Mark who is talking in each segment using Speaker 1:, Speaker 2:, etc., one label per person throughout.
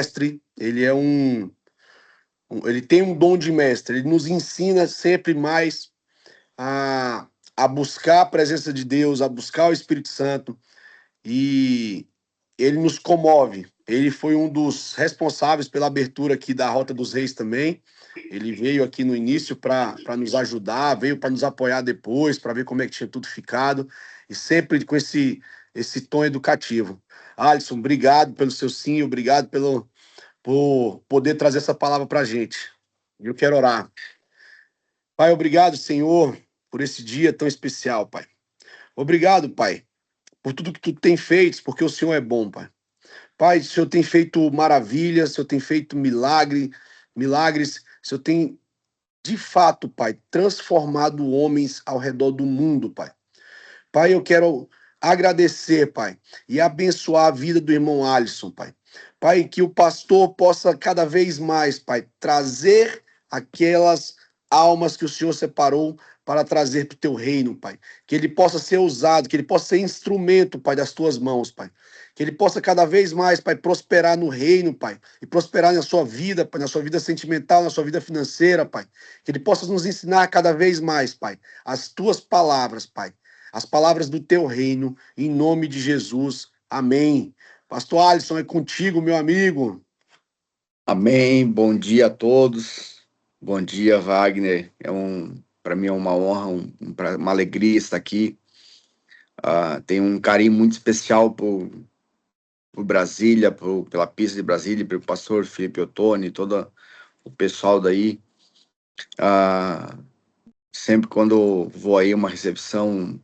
Speaker 1: mestre, ele tem um dom de mestre, ele nos ensina sempre mais a buscar a presença de Deus, a buscar o Espírito Santo, e ele nos comove. Ele foi um dos responsáveis pela abertura aqui da Rota dos Reis também. Ele veio aqui no início para nos ajudar, veio para nos apoiar depois, para ver como é que tinha tudo ficado, e sempre com esse tom educativo. Alisson, obrigado pelo seu sim, obrigado por poder trazer essa palavra para a gente. Eu quero orar. Pai, obrigado, Senhor, por esse dia tão especial, Pai. Obrigado, Pai, por tudo que tu tem feito, porque o Senhor é bom, Pai. Pai, o Senhor tem feito maravilhas, o Senhor tem feito milagres, o Senhor tem, de fato, Pai, transformado homens ao redor do mundo, Pai. Pai, eu quero agradecer, Pai, e abençoar a vida do irmão Alisson, Pai. Pai, que o pastor possa cada vez mais, Pai, trazer aquelas almas que o Senhor separou para trazer para o teu reino, Pai. Que ele possa ser usado, que ele possa ser instrumento, Pai, das tuas mãos, Pai. Que ele possa cada vez mais, Pai, prosperar no reino, Pai, e prosperar na sua vida, Pai, na sua vida sentimental, na sua vida financeira, Pai. Que ele possa nos ensinar cada vez mais, Pai, as tuas palavras, Pai, as palavras do teu reino, em nome de Jesus. Amém. Pastor Alisson, é contigo, meu amigo.
Speaker 2: Amém. Bom dia a todos. Bom dia, Wagner. Para mim é uma honra, uma alegria estar aqui. Tenho um carinho muito especial por Brasília, pela pista de Brasília, pelo pastor Felipe Ottoni, todo o pessoal daí. Sempre quando vou aí uma recepção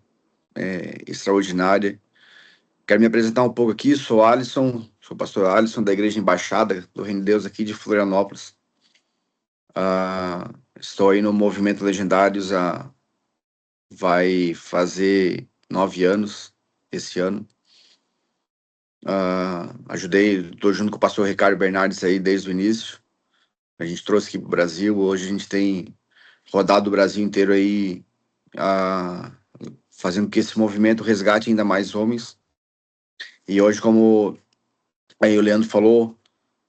Speaker 2: extraordinária. Quero me apresentar um pouco aqui. Sou Alisson, sou o pastor Alisson da Igreja Embaixada do Reino de Deus aqui de Florianópolis. Estou aí no Movimento Legendários vai fazer 9 anos esse ano. Estou junto com o pastor Ricardo Bernardes aí desde o início. A gente trouxe aqui para o Brasil. Hoje a gente tem rodado o Brasil inteiro aí, fazendo que esse movimento resgate ainda mais homens. E hoje, como aí o Leandro falou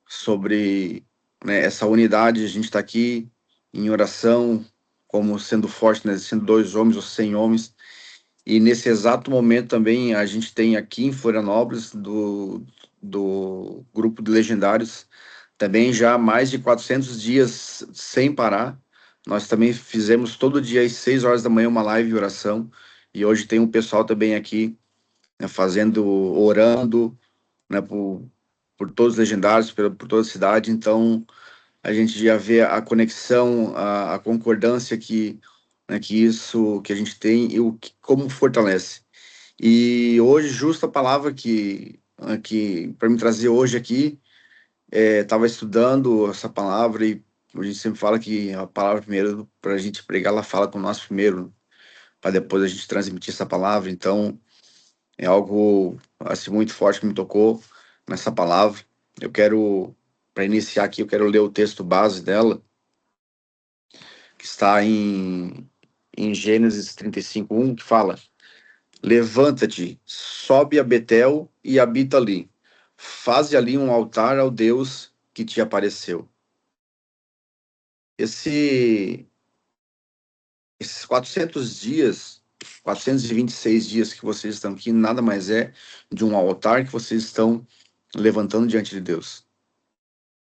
Speaker 2: sobre, né, essa unidade, a gente está aqui em oração, como sendo forte, né, sendo 2 homens ou 100 homens. E nesse exato momento também a gente tem aqui em Florianópolis, do grupo de legendários, também já mais de 400 dias sem parar. Nós também fizemos todo dia às 6 horas da manhã uma live de oração. E hoje tem um pessoal também aqui, né, orando, né, por todos os legendários, por toda a cidade. Então a gente já vê a conexão, a concordância né, que a gente tem e como fortalece. E hoje, justo a palavra que para me trazer hoje aqui, estava estudando essa palavra e a gente sempre fala que a palavra primeiro, para a gente pregar, ela fala com nós primeiro, para depois a gente transmitir essa palavra. Então, é algo assim muito forte que me tocou nessa palavra. Para iniciar aqui, eu quero ler o texto base dela, que está em Gênesis 35:1, que fala: Levanta-te, sobe a Betel e habita ali. Faze ali um altar ao Deus que te apareceu. Esses 400 dias, 426 dias que vocês estão aqui, nada mais é de um altar que vocês estão levantando diante de Deus.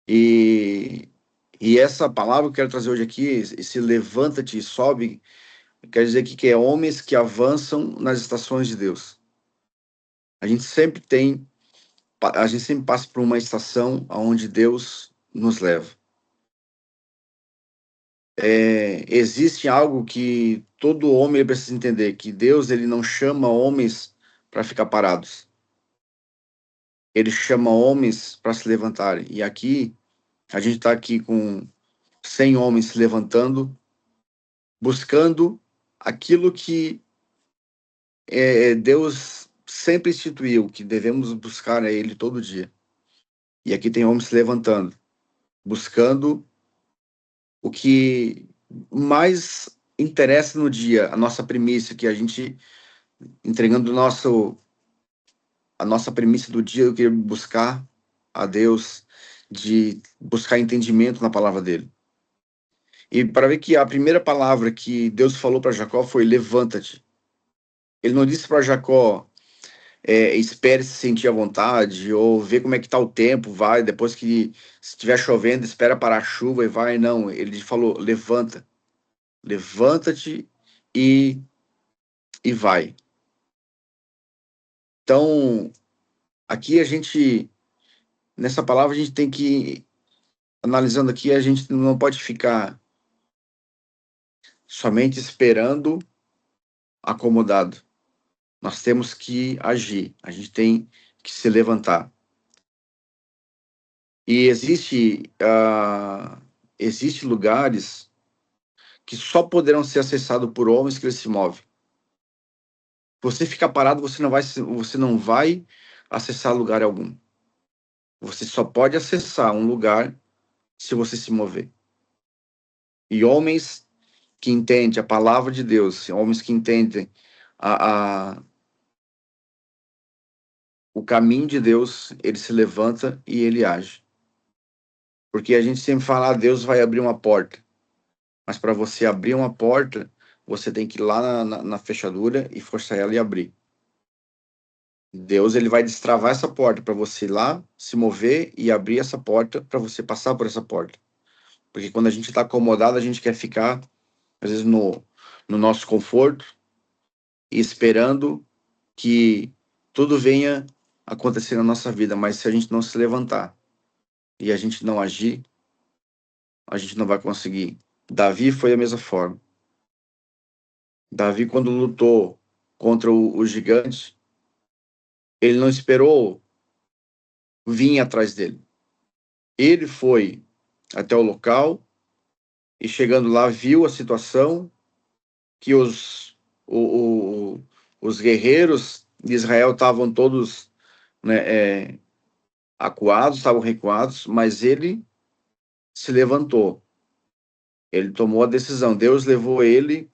Speaker 2: E, e essa palavra que eu quero trazer hoje aqui, esse levanta-te e sobe, quer dizer que é homens que avançam nas estações de Deus. A gente sempre passa por uma estação aonde Deus nos leva. Existe algo que todo homem precisa entender, que Deus ele não chama homens para ficar parados. Ele chama homens para se levantarem. E aqui, a gente está aqui com 100 homens se levantando, buscando aquilo que Deus sempre instituiu, que devemos buscar a Ele todo dia. E aqui tem homens se levantando, buscando o que mais interessa no dia, a nossa primícia, que a gente entregando a nossa premissa do dia, eu queria buscar a Deus, de buscar entendimento na palavra dele. E para ver que a primeira palavra que Deus falou para Jacó foi levanta-te. Ele não disse para Jacó, espere se sentir à vontade, ou ver como é que tá o tempo, vai, depois que se estiver chovendo, espera parar a chuva e vai. Não, ele falou, levanta-te e, e vai. Então, aqui nessa palavra a gente tem que, analisando aqui, a gente não pode ficar somente esperando acomodado. Nós temos que agir, a gente tem que se levantar. E existe lugares que só poderão ser acessados por homens que eles se movem. Você ficar parado, você não vai acessar lugar algum. Você só pode acessar um lugar se você se mover. E homens que entendem a palavra de Deus, homens que entendem o caminho de Deus, ele se levanta e ele age. Porque a gente sempre fala, Deus vai abrir uma porta. Mas para você abrir uma porta, você tem que ir lá na fechadura e forçar ela e abrir. Deus, ele vai destravar essa porta para você ir lá, se mover e abrir essa porta para você passar por essa porta. Porque quando a gente está acomodado, a gente quer ficar, às vezes, no nosso conforto e esperando que tudo venha acontecer na nossa vida. Mas se a gente não se levantar e a gente não agir, a gente não vai conseguir. Davi foi a mesma forma. Davi, quando lutou contra o gigante, ele não esperou vir atrás dele. Ele foi até o local e, chegando lá, viu a situação que os guerreiros de Israel estavam todos, né, acuados, estavam recuados, mas ele se levantou. Ele tomou a decisão. Deus levou ele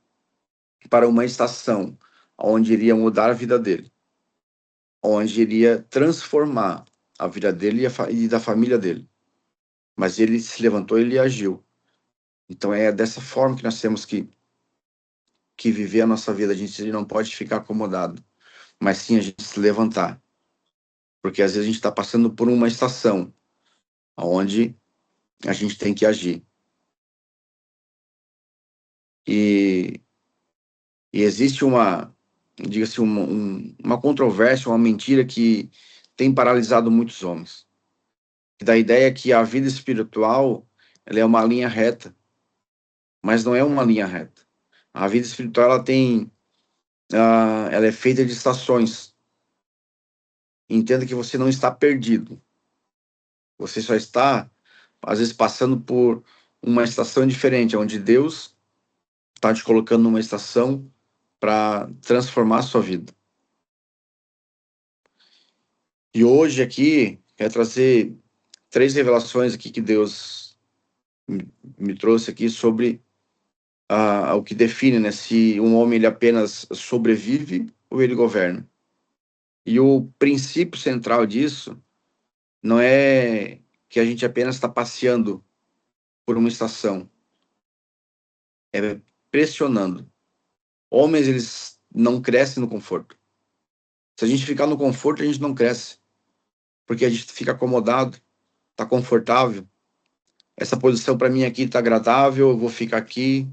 Speaker 2: para uma estação onde iria mudar a vida dele, onde iria transformar a vida dele e da família dele. Mas ele se levantou e ele agiu. Então é dessa forma que nós temos que viver a nossa vida. A gente não pode ficar acomodado, mas sim a gente se levantar. Porque às vezes a gente está passando por uma estação onde a gente tem que agir. E, e existe diga-se, uma controvérsia, uma mentira que tem paralisado muitos homens. Que dá a ideia que a vida espiritual ela é uma linha reta, mas não é uma linha reta. A vida espiritual ela é feita de estações. Entenda que você não está perdido. Você só está, às vezes, passando por uma estação diferente, onde Deus está te colocando numa estação para transformar a sua vida. E hoje aqui, quero trazer 3 revelações aqui que Deus me trouxe aqui sobre o que define, né, se um homem ele apenas sobrevive ou ele governa. E o princípio central disso não é que a gente apenas está passeando por uma estação, é pressionando. Homens, eles não crescem no conforto. Se a gente ficar no conforto, a gente não cresce, porque a gente fica acomodado, está confortável. Essa posição para mim aqui está agradável, eu vou ficar aqui,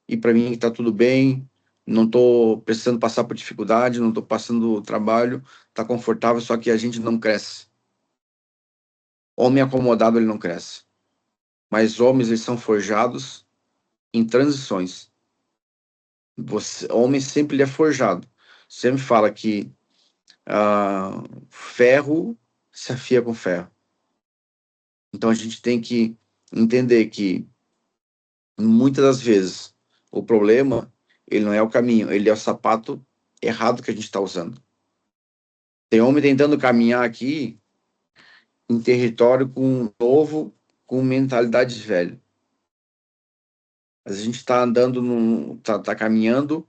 Speaker 2: e para mim está tudo bem, não estou precisando passar por dificuldade, não estou passando trabalho, está confortável, só que a gente não cresce. Homem acomodado, ele não cresce. Mas homens, eles são forjados em transições. Homem sempre ele é forjado. Sempre fala que ferro se afia com ferro. Então a gente tem que entender que muitas das vezes o problema ele não é o caminho, ele é o sapato errado que a gente está usando. Tem homem tentando caminhar aqui em território com novo, com mentalidade velha. A gente está andando, tá caminhando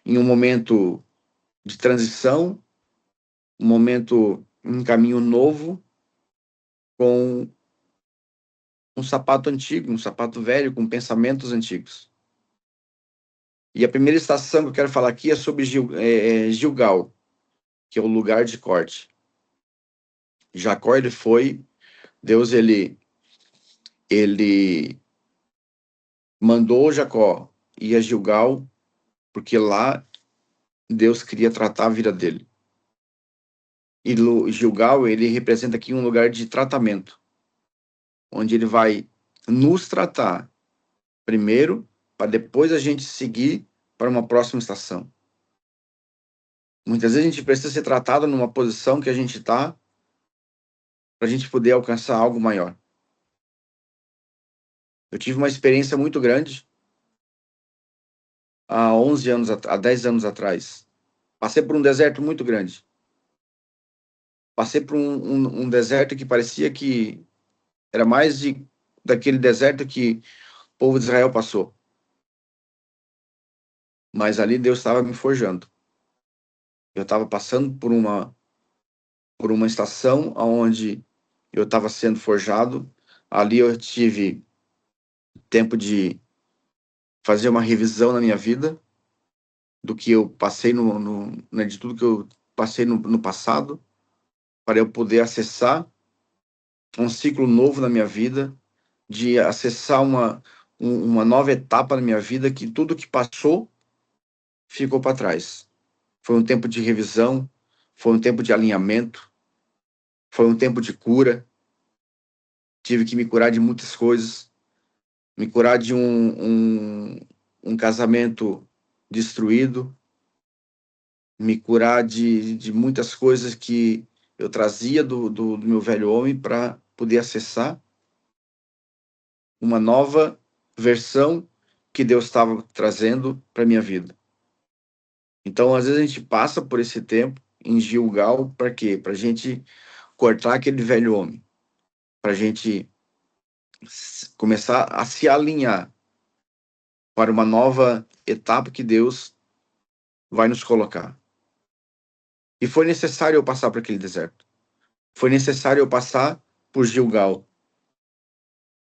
Speaker 2: em um momento de transição, um momento, um caminho novo, com um sapato antigo, um sapato velho, com pensamentos antigos. E a primeira estação que eu quero falar aqui é sobre Gilgal, que é o lugar de corte. Jacó, Deus, ele mandou Jacó ir a Gilgal, porque lá Deus queria tratar a vida dele. E Gilgal, ele representa aqui um lugar de tratamento, onde ele vai nos tratar primeiro, para depois a gente seguir para uma próxima estação. Muitas vezes a gente precisa ser tratado numa posição que a gente está, para a gente poder alcançar algo maior. Eu tive uma experiência muito grande há 11 anos, há 10 anos atrás. Passei por um deserto muito grande. Passei por um deserto que parecia que era mais daquele deserto que o povo de Israel passou. Mas ali Deus estava me forjando. Eu estava passando por uma estação onde eu estava sendo forjado. Ali eu tive tempo de fazer uma revisão na minha vida, do que eu passei né, de tudo que eu passei no passado, para eu poder acessar um ciclo novo na minha vida, de acessar uma nova etapa na minha vida, que tudo que passou ficou para trás. Foi um tempo de revisão, foi um tempo de alinhamento, foi um tempo de cura. Tive que me curar de muitas coisas, me curar de um casamento destruído, me curar de muitas coisas que eu trazia do meu velho homem para poder acessar uma nova versão que Deus estava trazendo para minha vida. Então, às vezes a gente passa por esse tempo em Gilgal, para quê? Para a gente cortar aquele velho homem, para a gente começar a se alinhar para uma nova etapa que Deus vai nos colocar. E foi necessário eu passar por aquele deserto. Foi necessário eu passar por Gilgal,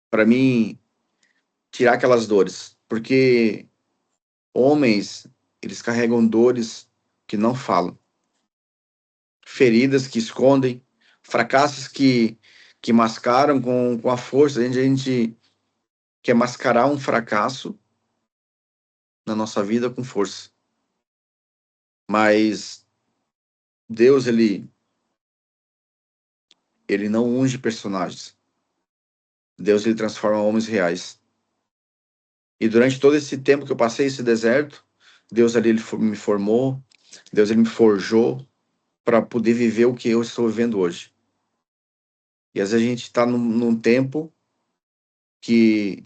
Speaker 2: para mim tirar aquelas dores, porque homens, eles carregam dores que não falam, feridas que escondem, fracassos que mascaram com a força. A gente quer mascarar um fracasso na nossa vida com força. Mas Deus, ele não unge personagens. Deus, ele transforma homens reais. E durante todo esse tempo que eu passei esse deserto, Deus ali ele me formou, Deus ele me forjou para poder viver o que eu estou vivendo hoje. E às vezes a gente está num tempo que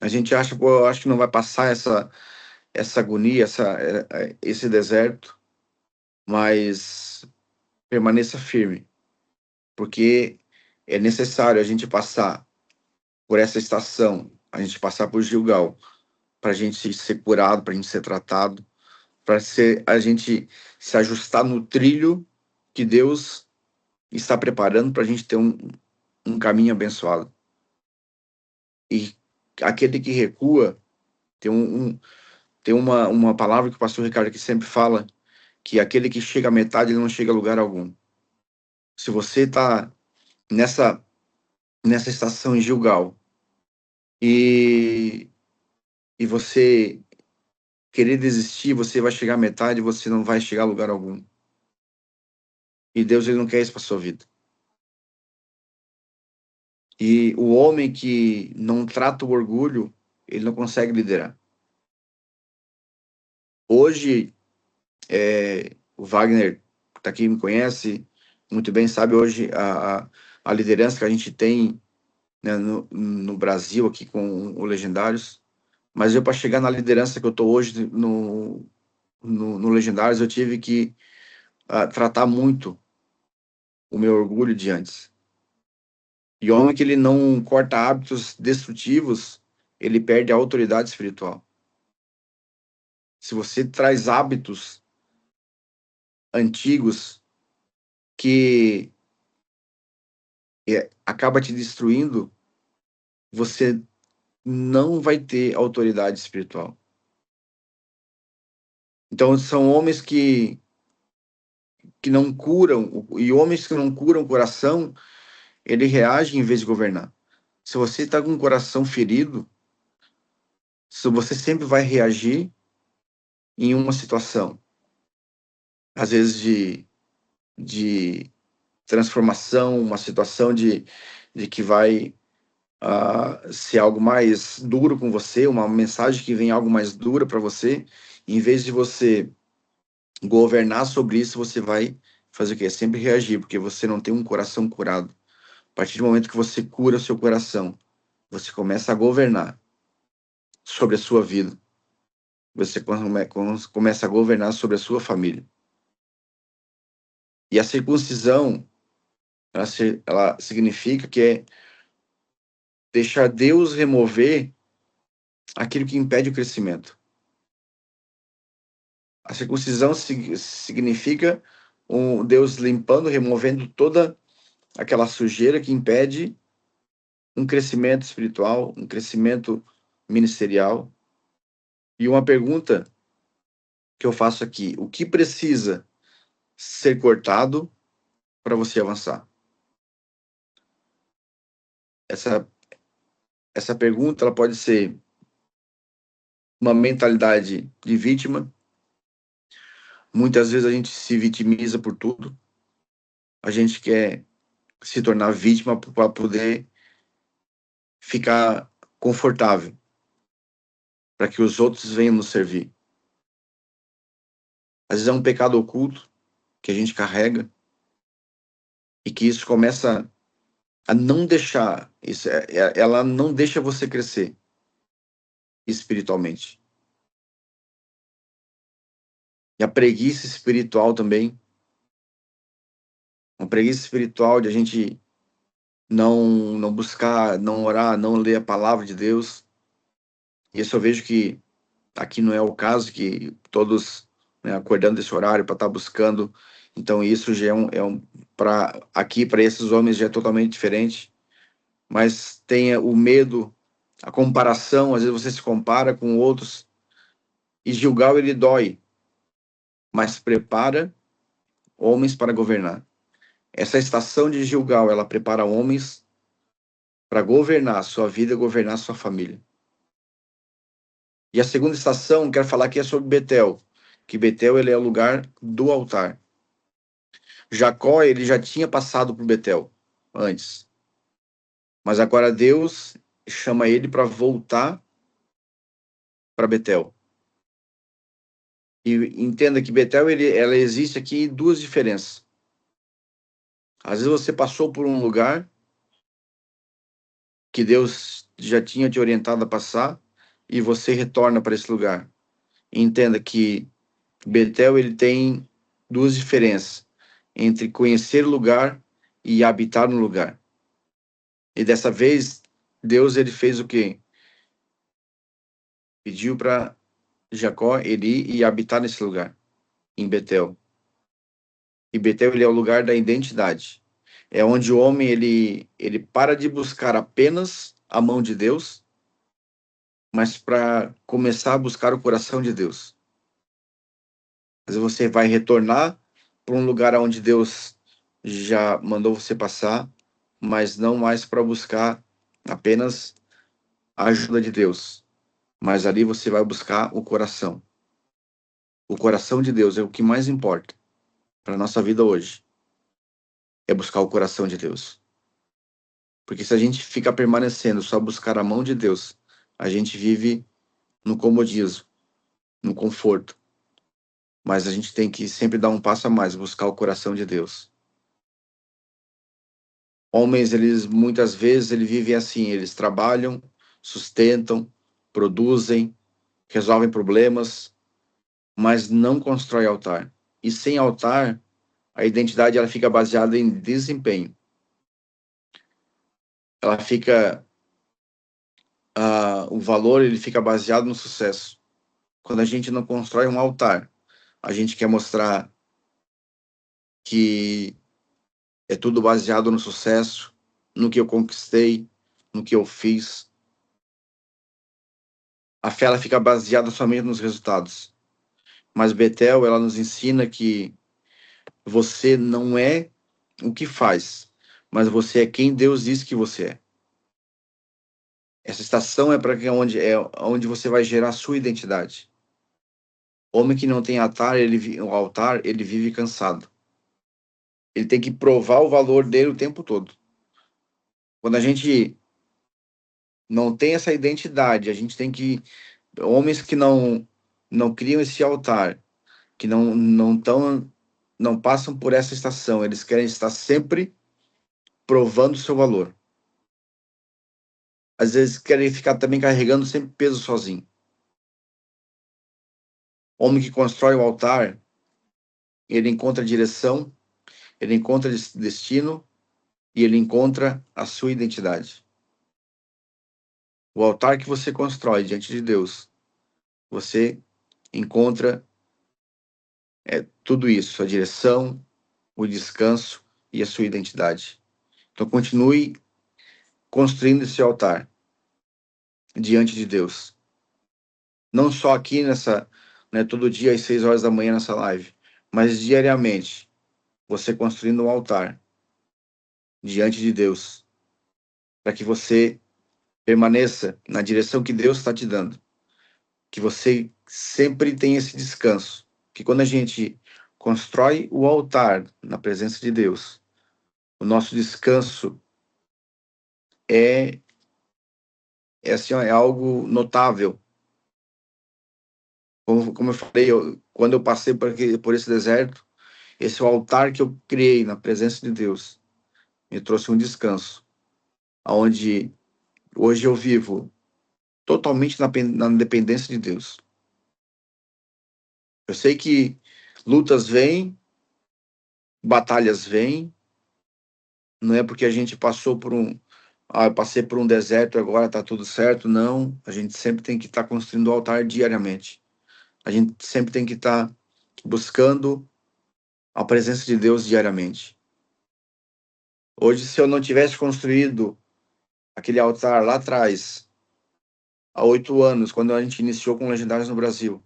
Speaker 2: a gente acha, pô, eu acho que não vai passar essa agonia, esse deserto, mas permaneça firme, porque é necessário a gente passar por essa estação, a gente passar por Gilgal, para a gente ser curado, para a gente ser tratado, para a gente se ajustar no trilho que Deus está preparando para a gente ter um caminho abençoado. E aquele que recua, tem uma palavra que o pastor Ricardo aqui sempre fala, que aquele que chega à metade, ele não chega a lugar algum. Se você está nessa, nessa estação em Gilgal e, e você querer desistir, você vai chegar à metade e você não vai chegar a lugar algum. E Deus, ele não quer isso para sua vida. E o homem que não trata o orgulho, ele não consegue liderar. Hoje, o Wagner, que está aqui, me conhece muito bem, sabe hoje a liderança que a gente tem, né, no Brasil, aqui com o Legendários. Mas eu, para chegar na liderança que eu estou hoje no Legendários, eu tive que tratar muito o meu orgulho de antes. E o homem que ele não corta hábitos destrutivos, ele perde a autoridade espiritual. Se você traz hábitos antigos que acaba te destruindo, você não vai ter autoridade espiritual. Então, são homens que não curam, e homens que não curam o coração, ele reage em vez de governar. Se você está com o coração ferido, se você sempre vai reagir em uma situação, às vezes de transformação, uma situação de que vai ser algo mais duro com você, uma mensagem que vem algo mais dura para você, em vez de você governar sobre isso, você vai fazer o quê? Sempre reagir, porque você não tem um coração curado. A partir do momento que você cura o seu coração, você começa a governar sobre a sua vida. Você começa a governar sobre a sua família. E a circuncisão, ela significa que é deixar Deus remover aquilo que impede o crescimento. A circuncisão significa Deus limpando, removendo toda aquela sujeira que impede um crescimento espiritual, um crescimento ministerial. E uma pergunta que eu faço aqui: o que precisa ser cortado para você avançar? Essa, essa pergunta ela pode ser uma mentalidade de vítima. Muitas vezes a gente se vitimiza por tudo. A gente quer se tornar vítima para poder ficar confortável, para que os outros venham nos servir. Às vezes é um pecado oculto que a gente carrega e que isso começa a não deixar, ela não deixa você crescer espiritualmente. E a preguiça espiritual também, uma preguiça espiritual de a gente não buscar, não orar, não ler a palavra de Deus. E isso eu vejo que aqui não é o caso, que todos, né, acordando desse horário para estar buscando. Então isso já para aqui, para esses homens já é totalmente diferente. Mas tenha o medo, a comparação, às vezes você se compara com outros. E Gilgal ele dói, mas prepara homens para governar. Essa estação de Gilgal, ela prepara homens para governar a sua vida, governar a sua família. E a segunda estação, quero falar aqui é sobre Betel, que Betel ele é o lugar do altar. Jacó, ele já tinha passado por Betel antes, mas agora Deus chama ele para voltar para Betel. E entenda que Betel, ela existe aqui duas diferenças. Às vezes você passou por um lugar que Deus já tinha te orientado a passar e você retorna para esse lugar. E entenda que Betel ele tem duas diferenças entre conhecer o lugar e habitar no lugar. E dessa vez Deus ele fez o quê? Pediu para Jacó ele ir e habitar nesse lugar, em Betel. E Betel ele é o lugar da identidade. É onde o homem ele para de buscar apenas a mão de Deus, mas para começar a buscar o coração de Deus. Mas você vai retornar para um lugar onde Deus já mandou você passar, mas não mais para buscar apenas a ajuda de Deus, mas ali você vai buscar o coração. O coração de Deus é o que mais importa para nossa vida hoje, é buscar o coração de Deus. Porque se a gente fica permanecendo só buscar a mão de Deus, a gente vive no comodismo, no conforto. Mas a gente tem que sempre dar um passo a mais, buscar o coração de Deus. Homens, eles muitas vezes eles vivem assim, eles trabalham, sustentam, produzem, resolvem problemas, mas não constroem altar. E sem altar, a identidade ela fica baseada em desempenho. Ela fica o valor ele fica baseado no sucesso. Quando a gente não constrói um altar, a gente quer mostrar que é tudo baseado no sucesso, no que eu conquistei, no que eu fiz. A fé ela fica baseada somente nos resultados. Mas Betel, ela nos ensina que você não é o que faz, mas você é quem Deus diz que você é. Essa estação é para onde você vai gerar a sua identidade. Homem que não tem altar, o altar, ele vive cansado. Ele tem que provar o valor dele o tempo todo. Quando a gente não tem essa identidade, a gente tem que homens que não criam esse altar, que não passam por essa estação, eles querem estar sempre provando o seu valor. Às vezes querem ficar também carregando sempre peso sozinho. Homem que constrói o altar, ele encontra direção, ele encontra destino e ele encontra a sua identidade. O altar que você constrói diante de Deus, você encontra tudo isso, a direção, o descanso e a sua identidade. Então continue construindo esse altar diante de Deus. Não só aqui todo dia às 6 horas da manhã nessa live, mas diariamente, você construindo um altar diante de Deus, para que você permaneça na direção que Deus está te dando, que você sempre tenha esse descanso, que quando a gente constrói o altar na presença de Deus, o nosso descanso é, assim, ó, é algo notável. Como eu falei, quando eu passei por esse deserto, esse é o altar que eu criei na presença de Deus me trouxe um descanso, onde hoje eu vivo totalmente na dependência de Deus. Eu sei que lutas vêm, batalhas vêm, não é porque a gente passou por eu passei por um deserto, agora está tudo certo, não. A gente sempre tem que estar construindo o altar diariamente. A gente sempre tem que estar buscando a presença de Deus diariamente. Hoje, se eu não tivesse construído aquele altar lá atrás, há 8 anos, quando a gente iniciou com Legendários no Brasil,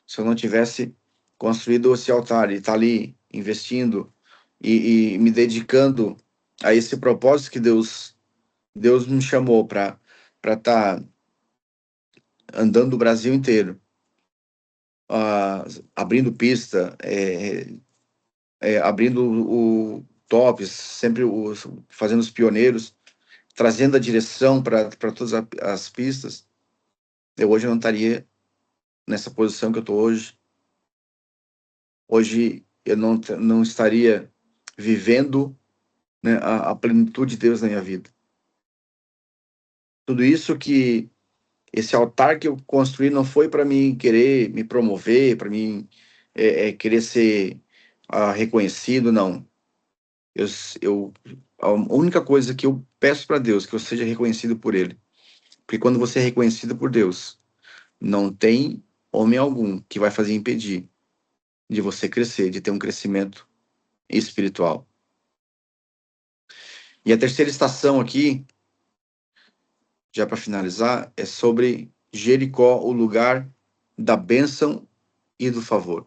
Speaker 2: se eu não tivesse construído esse altar e estar ali investindo e me dedicando a esse propósito que Deus me chamou para estar andando o Brasil inteiro, abrindo pista, abrindo o tops, sempre fazendo os pioneiros, trazendo a direção para todas as pistas, eu hoje não estaria nessa posição que eu estou hoje. Hoje eu não estaria vivendo, né, a plenitude de Deus na minha vida. Tudo isso que esse altar que eu construí não foi para mim querer me promover, para mim querer ser reconhecido, não. Eu, a única coisa que eu peço para Deus é que eu seja reconhecido por Ele. Porque quando você é reconhecido por Deus, não tem homem algum que vai fazer impedir de você crescer, de ter um crescimento espiritual. E a terceira estação aqui, já para finalizar, é sobre Jericó, o lugar da bênção e do favor.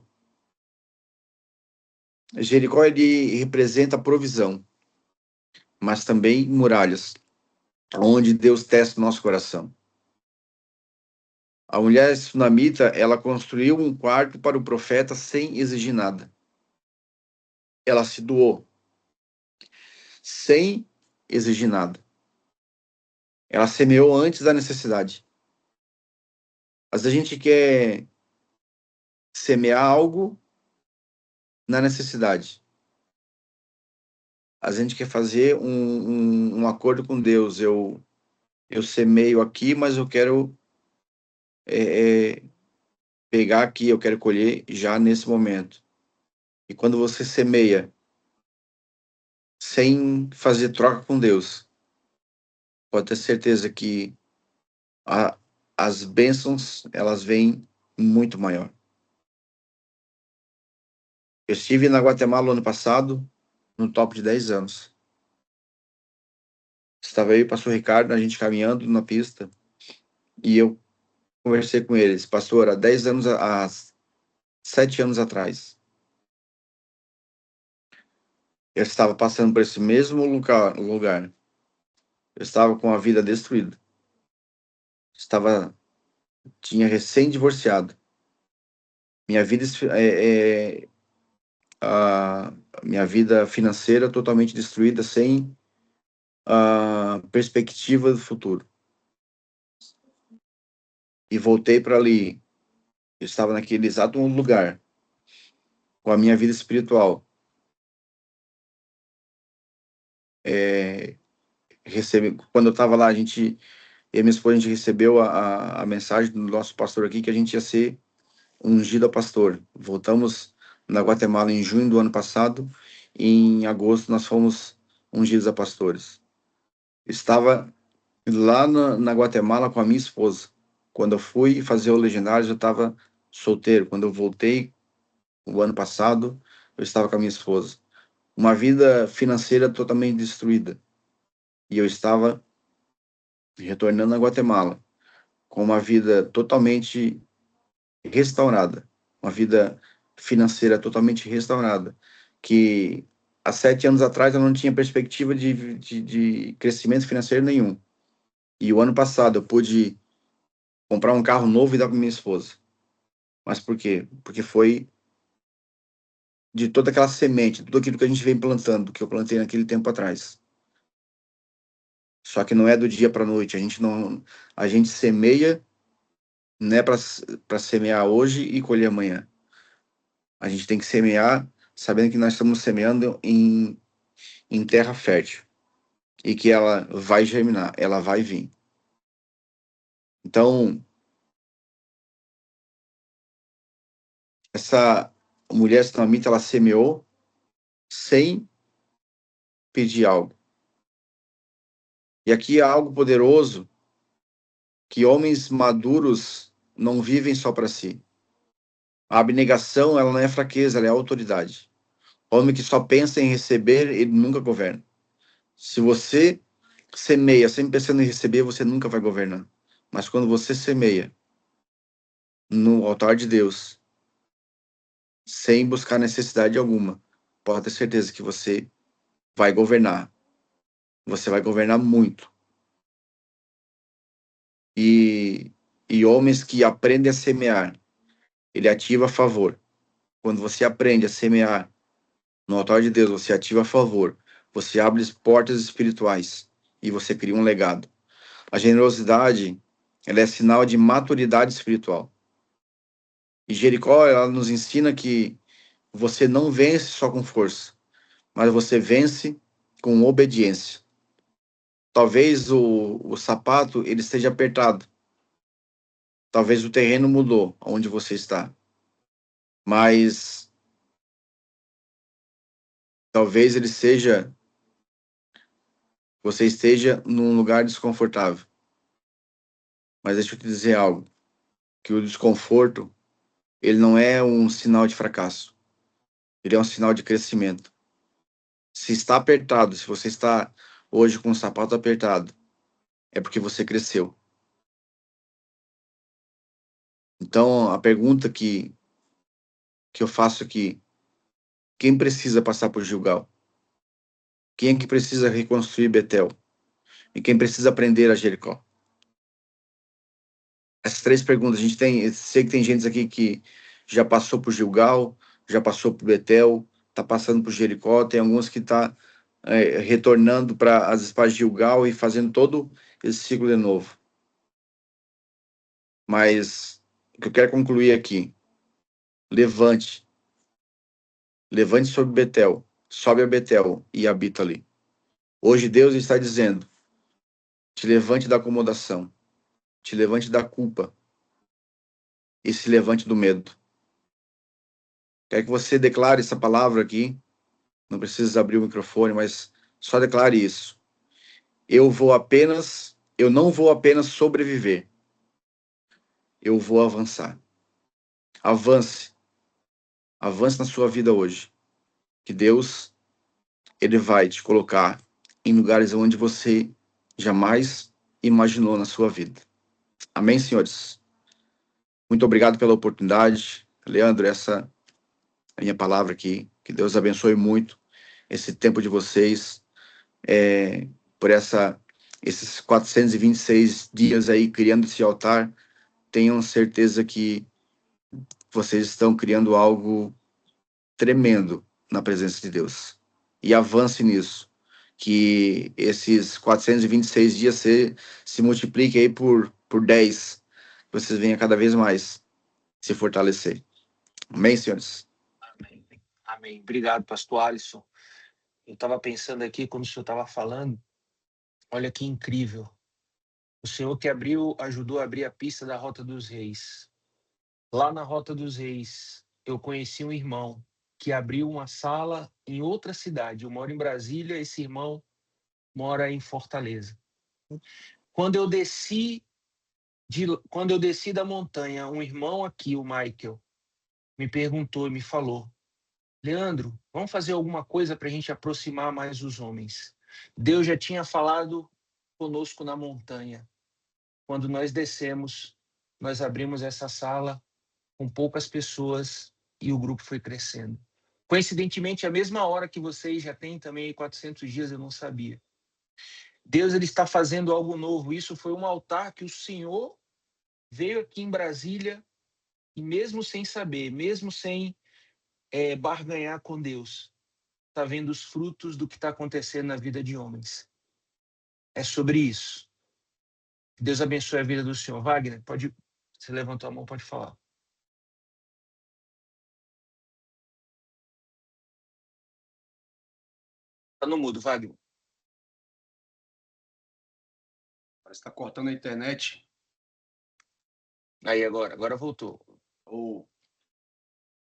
Speaker 2: Jericó, ele representa a provisão, mas também muralhas, onde Deus testa o nosso coração. A mulher sunamita, ela construiu um quarto para o profeta sem exigir nada. Ela se doou, sem exigir nada. Ela semeou antes da necessidade. Às vezes a gente quer semear algo na necessidade. A gente quer fazer um acordo com Deus. Eu semeio aqui, mas eu quero pegar aqui, eu quero colher já nesse momento. E quando você semeia sem fazer troca com Deus, pode ter certeza que a, as bênçãos, elas vêm muito maior. Eu estive na Guatemala ano passado, no top de 10 anos. Estava aí o pastor Ricardo, a gente caminhando na pista, e eu conversei com eles, pastor, há 10 anos, há 7 anos atrás, eu estava passando por esse mesmo lugar. Eu estava com a vida destruída. Tinha recém-divorciado. Minha vida, a minha vida financeira totalmente destruída, sem a perspectiva do futuro. E voltei para ali. Eu estava naquele exato lugar, com a minha vida espiritual. Quando eu estava lá, eu e minha esposa, a gente recebeu a mensagem do nosso pastor aqui que a gente ia ser ungido a pastor. Voltamos na Guatemala em junho do ano passado, e em agosto nós fomos ungidos a pastores. Estava lá na Guatemala com a minha esposa. Quando eu fui fazer o legendário, eu estava solteiro. Quando eu voltei, o ano passado, eu estava com a minha esposa. Uma vida financeira totalmente destruída. E eu estava retornando à Guatemala com uma vida totalmente restaurada. Uma vida financeira totalmente restaurada. Que há 7 anos atrás eu não tinha perspectiva de crescimento financeiro nenhum. E o ano passado eu pude comprar um carro novo e dar para minha esposa. Mas por quê? Porque foi de toda aquela semente, tudo aquilo que a gente vem plantando, que eu plantei naquele tempo atrás. Só que não é do dia para noite, a gente semeia, não é para semear hoje e colher amanhã. A gente tem que semear sabendo que nós estamos semeando em terra fértil e que ela vai germinar, ela vai vir. Então, essa mulher sunamita, ela semeou sem pedir algo. E aqui há algo poderoso que homens maduros não vivem só para si. A abnegação, ela não é fraqueza, ela é autoridade. Homem que só pensa em receber, ele nunca governa. Se você semeia sempre pensando em receber, você nunca vai governar. Mas quando você semeia no altar de Deus, sem buscar necessidade alguma, pode ter certeza que você vai governar. Você vai governar muito. E, e homens que aprendem a semear, ele ativa a favor. Quando você aprende a semear no altar de Deus, você ativa a favor. Você abre as portas espirituais e você cria um legado. A generosidade, ela é sinal de maturidade espiritual. E Jericó, ela nos ensina que você não vence só com força, mas você vence com obediência. Talvez o sapato ele esteja apertado. Talvez o terreno mudou onde você está. Mas talvez você esteja num lugar desconfortável. Mas deixa eu te dizer algo, que o desconforto, ele não é um sinal de fracasso. Ele é um sinal de crescimento. Se está apertado, se você está hoje com o sapato apertado, é porque você cresceu. Então, a pergunta que eu faço aqui, quem precisa passar por Gilgal? Quem é que precisa reconstruir Betel? E quem precisa aprender a Jericó? Essas 3 perguntas, sei que tem gente aqui que já passou por Gilgal, já passou por Betel, está passando por Jericó, tem alguns que tá retornando para as espadas de Gilgal e fazendo todo esse ciclo de novo. Mas o que eu quero concluir aqui, levante sobre Betel, sobe a Betel e habita ali. Hoje Deus está dizendo, te levante da acomodação, te levante da culpa e se levante do medo. Quero que você declare essa palavra aqui, não precisa abrir o microfone, mas só declare isso. Eu não vou apenas sobreviver, eu vou avançar. Avance na sua vida hoje, que Deus, ele vai te colocar em lugares onde você jamais imaginou na sua vida. Amém, senhores? Muito obrigado pela oportunidade. Leandro, essa é a minha palavra aqui. Que Deus abençoe muito esse tempo de vocês, por esses 426 dias aí criando esse altar. Tenham certeza que vocês estão criando algo tremendo na presença de Deus. E avance nisso. Que esses 426 dias se multipliquem aí por 10. Que vocês venham cada vez mais se fortalecer. Amém, senhores?
Speaker 3: Amém. Amém. Obrigado, pastor Alisson. Eu estava pensando aqui, quando o senhor estava falando, olha que incrível. O senhor que ajudou a abrir a pista da Rota dos Reis. Lá na Rota dos Reis, eu conheci um irmão que abriu uma sala em outra cidade. Eu moro em Brasília, esse irmão mora em Fortaleza. Quando eu desci da montanha, um irmão aqui, o Michael, me perguntou e me falou: Leandro, vamos fazer alguma coisa para a gente aproximar mais os homens. Deus já tinha falado conosco na montanha. Quando nós descemos, nós abrimos essa sala com poucas pessoas e o grupo foi crescendo. Coincidentemente, a mesma hora que vocês já têm também 400 dias, eu não sabia. Deus, ele está fazendo algo novo. Isso foi um altar que o Senhor veio aqui em Brasília e mesmo sem saber, mesmo sem barganhar com Deus, está vendo os frutos do que está acontecendo na vida de homens. É sobre isso. Deus abençoe a vida do senhor. Wagner, você levantou a mão, pode falar. Está no mudo, Wagner.
Speaker 1: Está cortando a internet.
Speaker 3: Aí, agora voltou.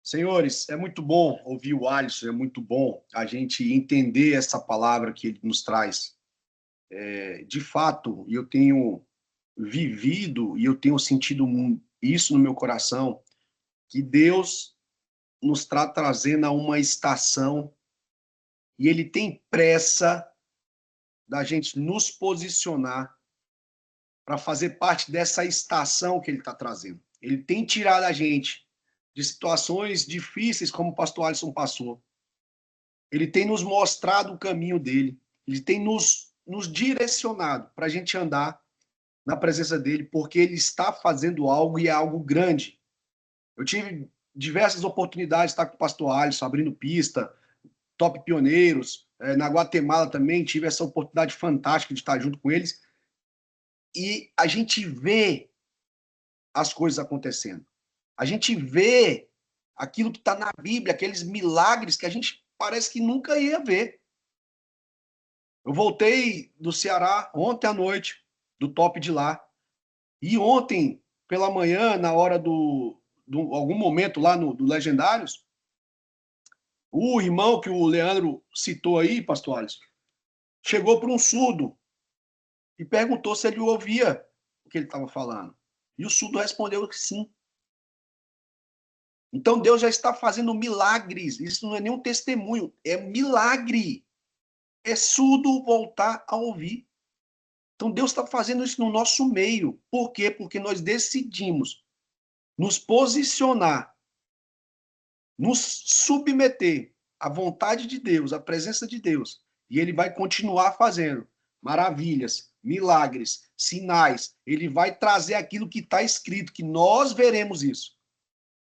Speaker 1: Senhores, é muito bom ouvir o Alisson, é muito bom a gente entender essa palavra que ele nos traz. De fato, eu tenho vivido e eu tenho sentido isso no meu coração, que Deus nos está trazendo a uma estação e Ele tem pressa da gente nos posicionar para fazer parte dessa estação que Ele está trazendo. Ele tem tirado a gente de situações difíceis, como o pastor Alisson passou. Ele tem nos mostrado o caminho dele. Ele tem nos direcionado para a gente andar na presença dele, porque ele está fazendo algo e é algo grande. Eu tive diversas oportunidades de estar com o pastor Alisson, abrindo pista, Top Pioneiros, na Guatemala também tive essa oportunidade fantástica de estar junto com eles. E a gente vê as coisas acontecendo. A gente vê aquilo que está na Bíblia, aqueles milagres que a gente parece que nunca ia ver. Eu voltei do Ceará ontem à noite, do top de lá. E ontem, pela manhã, na hora do algum momento lá do Legendários, o irmão que o Leandro citou aí, pastor Alisson, chegou para um surdo e perguntou se ele ouvia o que ele estava falando. E o surdo respondeu que sim. Então Deus já está fazendo milagres. Isso não é nenhum testemunho, é milagre. É surdo voltar a ouvir. Então Deus está fazendo isso no nosso meio. Por quê? Porque nós decidimos nos posicionar, nos submeter à vontade de Deus, à presença de Deus. E Ele vai continuar fazendo maravilhas, milagres, sinais. Ele vai trazer aquilo que está escrito, que nós veremos isso.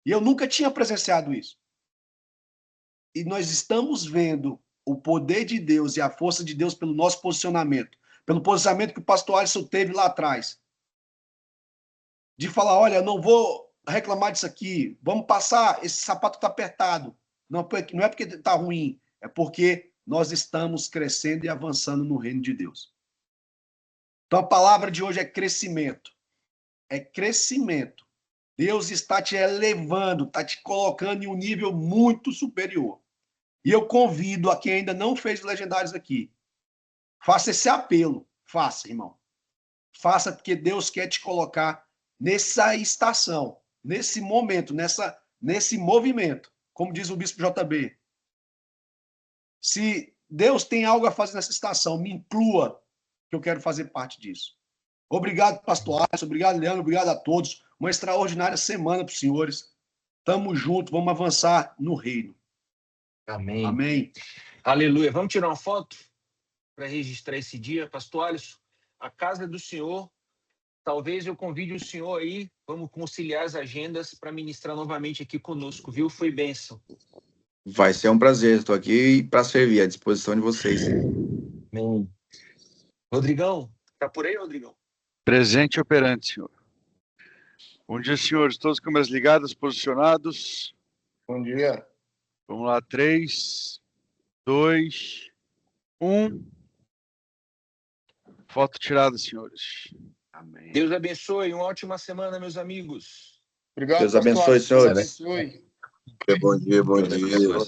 Speaker 1: E eu nunca tinha presenciado isso. E nós estamos vendo o poder de Deus e a força de Deus pelo nosso posicionamento. Pelo posicionamento que o pastor Alisson teve lá atrás. De falar, olha, eu não vou reclamar disso aqui. Vamos passar, esse sapato está apertado. Não é porque está ruim, é porque nós estamos crescendo e avançando no reino de Deus. Então a palavra de hoje é crescimento. É crescimento. Deus está te elevando, está te colocando em um nível muito superior. E eu convido a quem ainda não fez Legendários aqui, faça esse apelo. Faça, irmão. Faça, porque Deus quer te colocar nessa estação, nesse momento, nesse movimento. Como diz o bispo JB. Se Deus tem algo a fazer nessa estação, me inclua. que eu quero fazer parte disso. Obrigado, pastor Alisson, obrigado, Leandro, obrigado a todos. Uma extraordinária semana para os senhores. Tamo junto, vamos avançar no reino.
Speaker 3: Amém.
Speaker 1: Amém.
Speaker 3: Aleluia. Vamos tirar uma foto para registrar esse dia, pastor Alisson? A casa do senhor, talvez eu convide o senhor aí, vamos conciliar as agendas para ministrar novamente aqui conosco, viu? Foi bênção.
Speaker 2: Vai ser um prazer. Estou aqui para servir, à disposição de vocês.
Speaker 3: Amém. Rodrigão, tá por aí, Rodrigão?
Speaker 4: Presente e operante, senhor. Bom dia, senhores. Todas as câmeras ligadas, posicionados.
Speaker 1: Bom dia.
Speaker 4: Vamos lá, 3, 2, 1. Foto tirada, senhores.
Speaker 1: Amém.
Speaker 3: Deus abençoe. Uma ótima semana, meus amigos.
Speaker 1: Obrigado,
Speaker 2: Deus
Speaker 1: pastor
Speaker 2: abençoe,
Speaker 1: Alisson.
Speaker 2: senhores.
Speaker 1: Deus abençoe.
Speaker 5: Bom dia, bom dia.